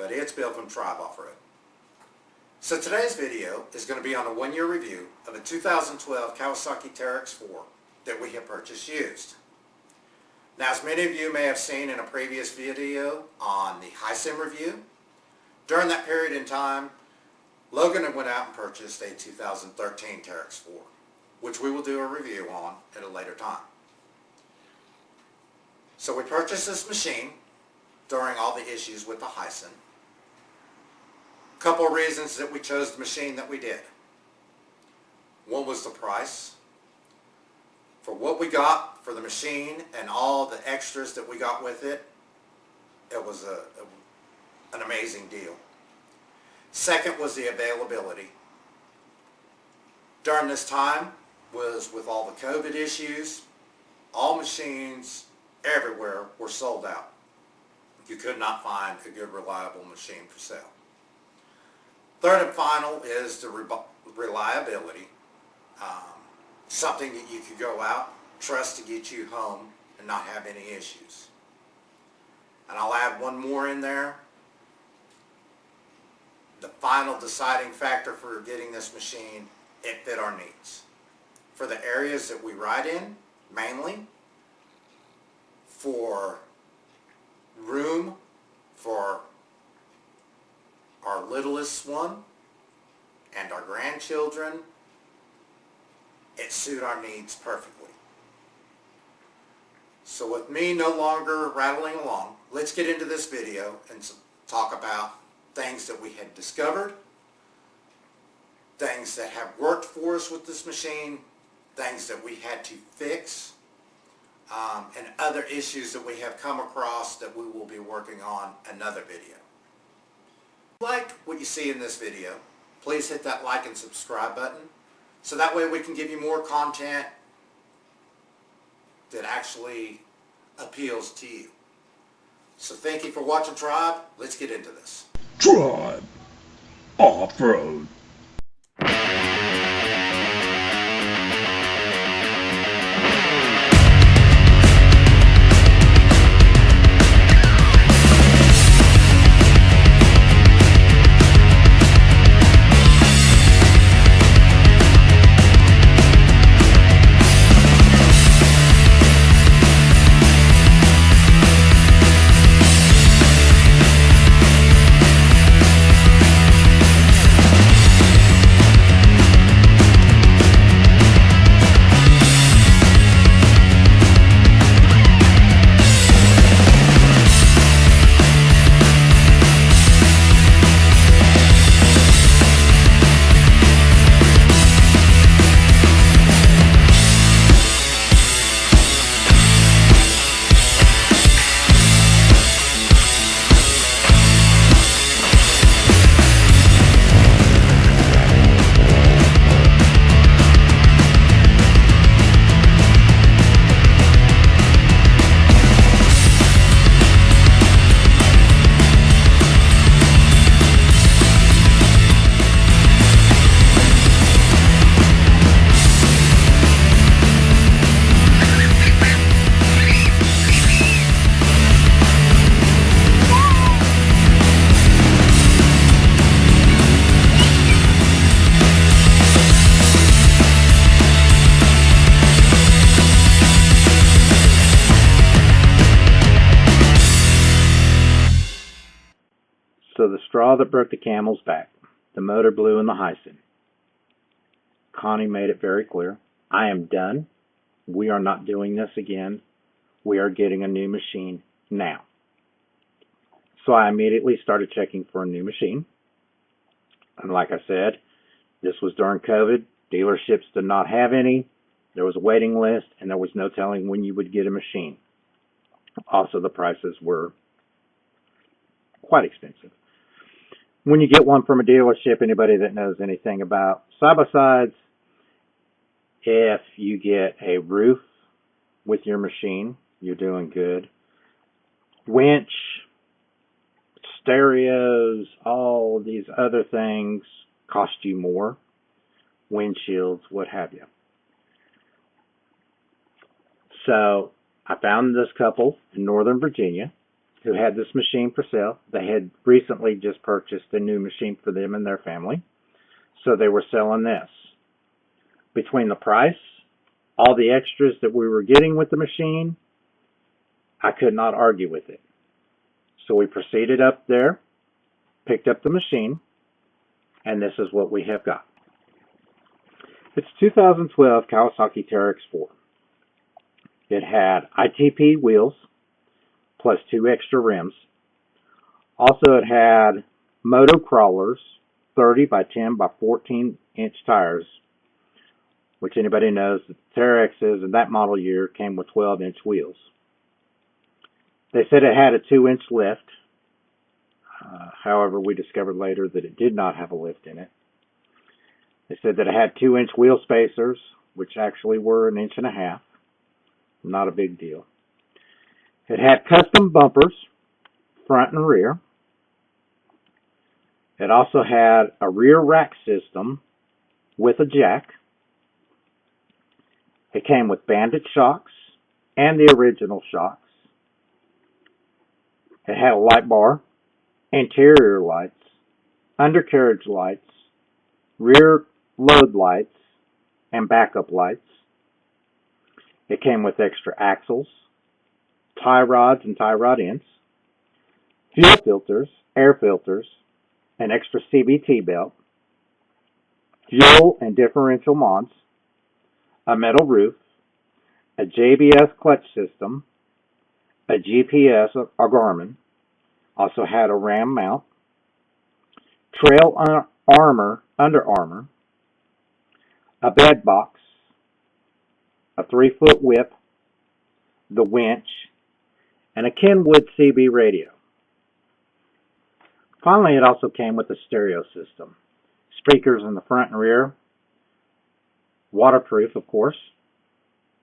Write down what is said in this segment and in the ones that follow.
everybody, it's Bill from Tribe Off-Road. So today's video is going to be on a one-year review of a 2012 Kawasaki teryx 4 that we have purchased used. Now, as many of you may have seen in a previous video on the Hisim review, during that period in time, Logan went out and purchased a 2013 teryx 4, which we will do a review on at a later time. So we purchased this machine during all the issues with the Hisim. A couple of reasons that we chose the machine that we did. One was the price. For what we got for the machine and all the extras that we got with it, it was an amazing deal. Second was the availability. During this time was with all the COVID issues, all machines everywhere were sold out. You could not find a good, reliable machine for sale. Third and final is the reliability. Something that you could go out, trust to get you home, and not have any issues. And I'll add one more in there. The final deciding factor for getting this machine, it fit our needs. For the areas that we ride in, mainly, for room for our littlest one and our grandchildren, it suited our needs perfectly. So with me no longer rattling along, let's get into this video and talk about things that we had discovered, things that have worked for us with this machine, things that we had to fix, and other issues that we have come across that we will be working on another video. If you liked what you see in this video, please hit that like and subscribe button so that way we can give you more content that actually appeals to you. So thank you for watching, Tribe. Let's get into this. Tribe Off-Road. So the straw that broke the camel's back, the motor blew in the Hisim. Connie made it very clear, I am done. We are not doing this again. We are getting a new machine now. So I immediately started checking for a new machine. And like I said, this was during COVID. Dealerships did not have any. There was a waiting list, and there was no telling when you would get a machine. Also, the prices were quite expensive. When you get one from a dealership, anybody that knows anything about side-by-sides, if you get a roof with your machine, you're doing good. Winch, stereos, all these other things cost you more. Windshields, what have you. So I found this couple in Northern Virginia. who had this machine for sale. They had recently just purchased a new machine for them and their family, so they were selling this. Between the price, all the extras that we were getting with the machine, I could not argue with it. So we proceeded up there, picked up the machine, and this is what we have got. It's 2012 Kawasaki teryx 4. It had ITP wheels plus 2 extra rims. Also, it had moto crawlers, 30 by 10 by 14 inch tires, which anybody knows that the Teryxes in that model year came with 12-inch wheels. They said it had a 2-inch lift. However, we discovered later that it did not have a lift in it. They said that it had 2-inch wheel spacers, which actually were 1.5 inches. Not a big deal. It had custom bumpers, front and rear. It also had a rear rack system with a jack. It came with banded shocks and the original shocks. It had a light bar, interior lights, undercarriage lights, rear load lights, and backup lights. It came with extra axles, tie rods and tie rod ends, fuel filters, air filters, an extra CVT belt, fuel and differential mods, a metal roof, a JBS clutch system, a GPS or Garmin, also had a RAM mount, trail armor, under armor, a bed box, a 3-foot whip, the winch, and a Kenwood CB radio. Finally, it also came with a stereo system, speakers in the front and rear, waterproof, of course,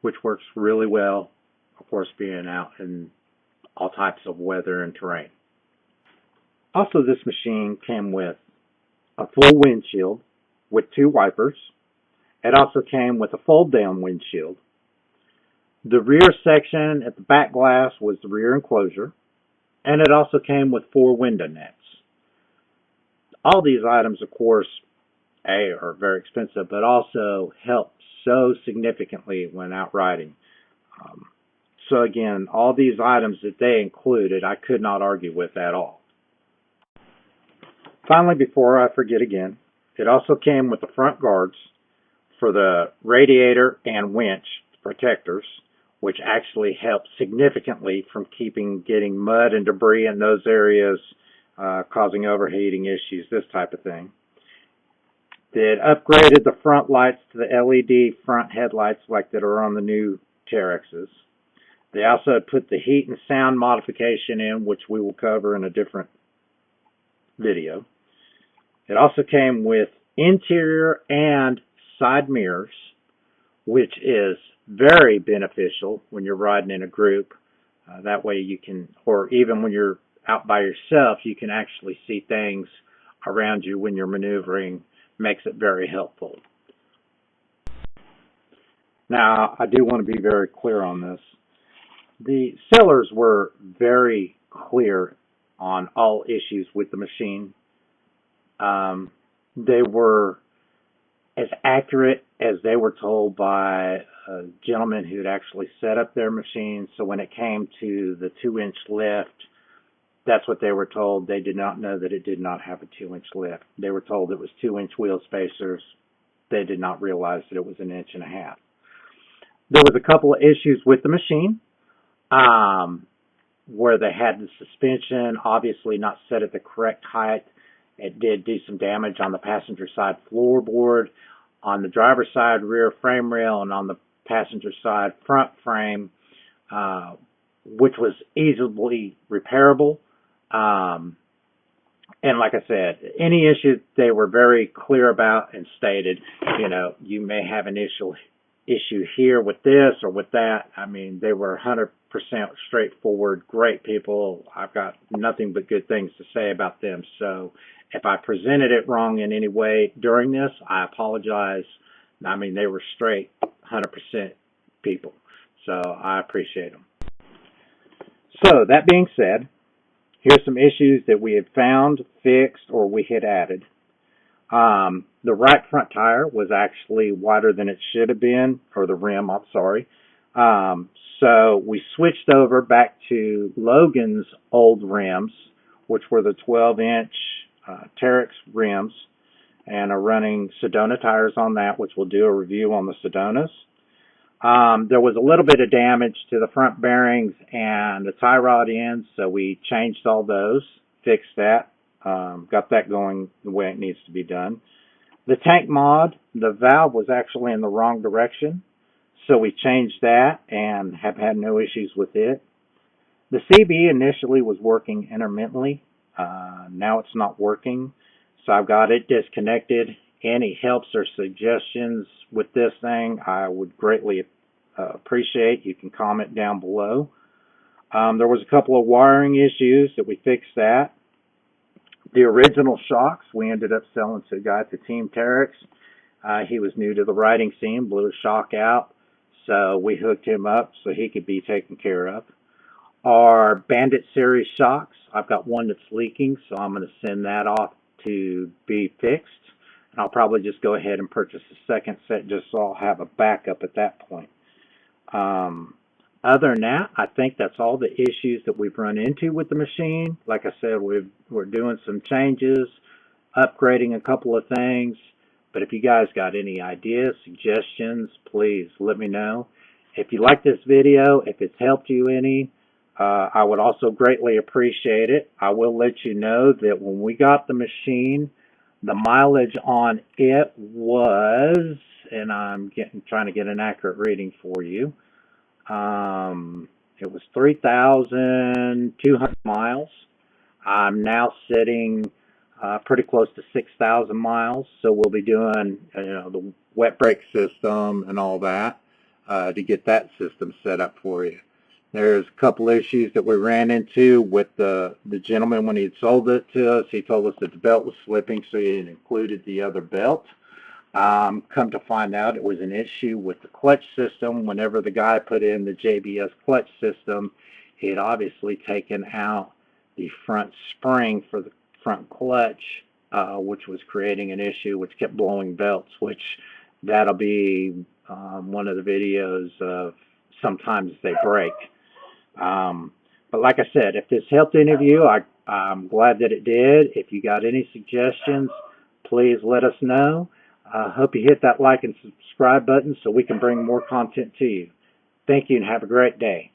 which works really well, of course, being out in all types of weather and terrain. Also, this machine came with a full windshield with 2 wipers. It also came with a fold-down windshield. The rear section at the back glass was the rear enclosure, and it also came with 4 window nets. All these items, of course, are very expensive, but also help so significantly when out riding. So again, all these items that they included, I could not argue with at all. Finally, before I forget again, it also came with the front guards for the radiator and winch protectors, which actually helped significantly from getting mud and debris in those areas, causing overheating issues, this type of thing. It upgraded the front lights to the LED front headlights like that are on the new Teryxes. They also put the heat and sound modification in, which we will cover in a different video. It also came with interior and side mirrors, which is very beneficial when you're riding in a group. That way you can, or even when you're out by yourself, you can actually see things around you when you're maneuvering. Makes it very helpful. Now, I do want to be very clear on this. The sellers were very clear on all issues with the machine. They were as accurate as they were told by a gentleman who had actually set up their machine. So when it came to the 2-inch lift, that's what they were told. They did not know that it did not have a 2-inch lift. They were told it was 2-inch wheel spacers. They did not realize that it was 1.5 inches. There was a couple of issues with the machine, where they had the suspension obviously not set at the correct height. It did do some damage on the passenger side floorboard, on the driver's side rear frame rail, and on the passenger side front frame, which was easily repairable. And like I said, any issue they were very clear about and stated, you may have an issue here with this or with that. I mean, they were 100% straightforward, great people. I've got nothing but good things to say about them. So if I presented it wrong in any way during this, I apologize. I mean, they were straight 100% people. So I appreciate them. So that being said, Here's some issues that we had found, fixed, or we had added. The right front tire was actually wider than it should have been, or the rim, I'm sorry. So we switched over back to Logan's old rims, which were the 12-inch Teryx rims, and are running Sedona tires on that, which we'll do a review on the Sedonas. There was a little bit of damage to the front bearings and the tie rod ends, so we changed all those, fixed that, got that going the way it needs to be done. The tank mod, the valve was actually in the wrong direction, so we changed that and have had no issues with it. The CB initially was working intermittently. Now it's not working, so I've got it disconnected. Any helps or suggestions with this thing, I would greatly appreciate. You can comment down below. There was a couple of wiring issues that we fixed that. The original shocks we ended up selling to a guy at the Team Teryx. He was new to the riding scene, blew a shock out, so we hooked him up so he could be taken care of. Our Bandit series shocks, I've got one that's leaking, so I'm going to send that off to be fixed. And I'll probably just go ahead and purchase a second set just so I'll have a backup at that point. Other than that, I think that's all the issues that we've run into with the machine. Like I said, we're doing some changes, upgrading a couple of things. But if you guys got any ideas, suggestions, please let me know. If you like this video, if it's helped you any, I would also greatly appreciate it. I will let you know that when we got the machine, the mileage on it was, and I'm trying to get an accurate reading for you. It was 3,200 miles. I'm now sitting pretty close to 6,000 miles. So we'll be doing the wet brake system and all that to get that system set up for you. There's a couple issues that we ran into with the gentleman when he had sold it to us. He told us that the belt was slipping, so he had included the other belt. Come to find out, it was an issue with the clutch system. Whenever the guy put in the JBS clutch system, he had obviously taken out the front spring for the front clutch, which was creating an issue, which kept blowing belts, which that'll be one of the videos of sometimes they break. But like I said, if this helped any of you, I'm glad that it did. If you got any suggestions, please let us know. Hope you hit that like and subscribe button so we can bring more content to you. Thank you and have a great day.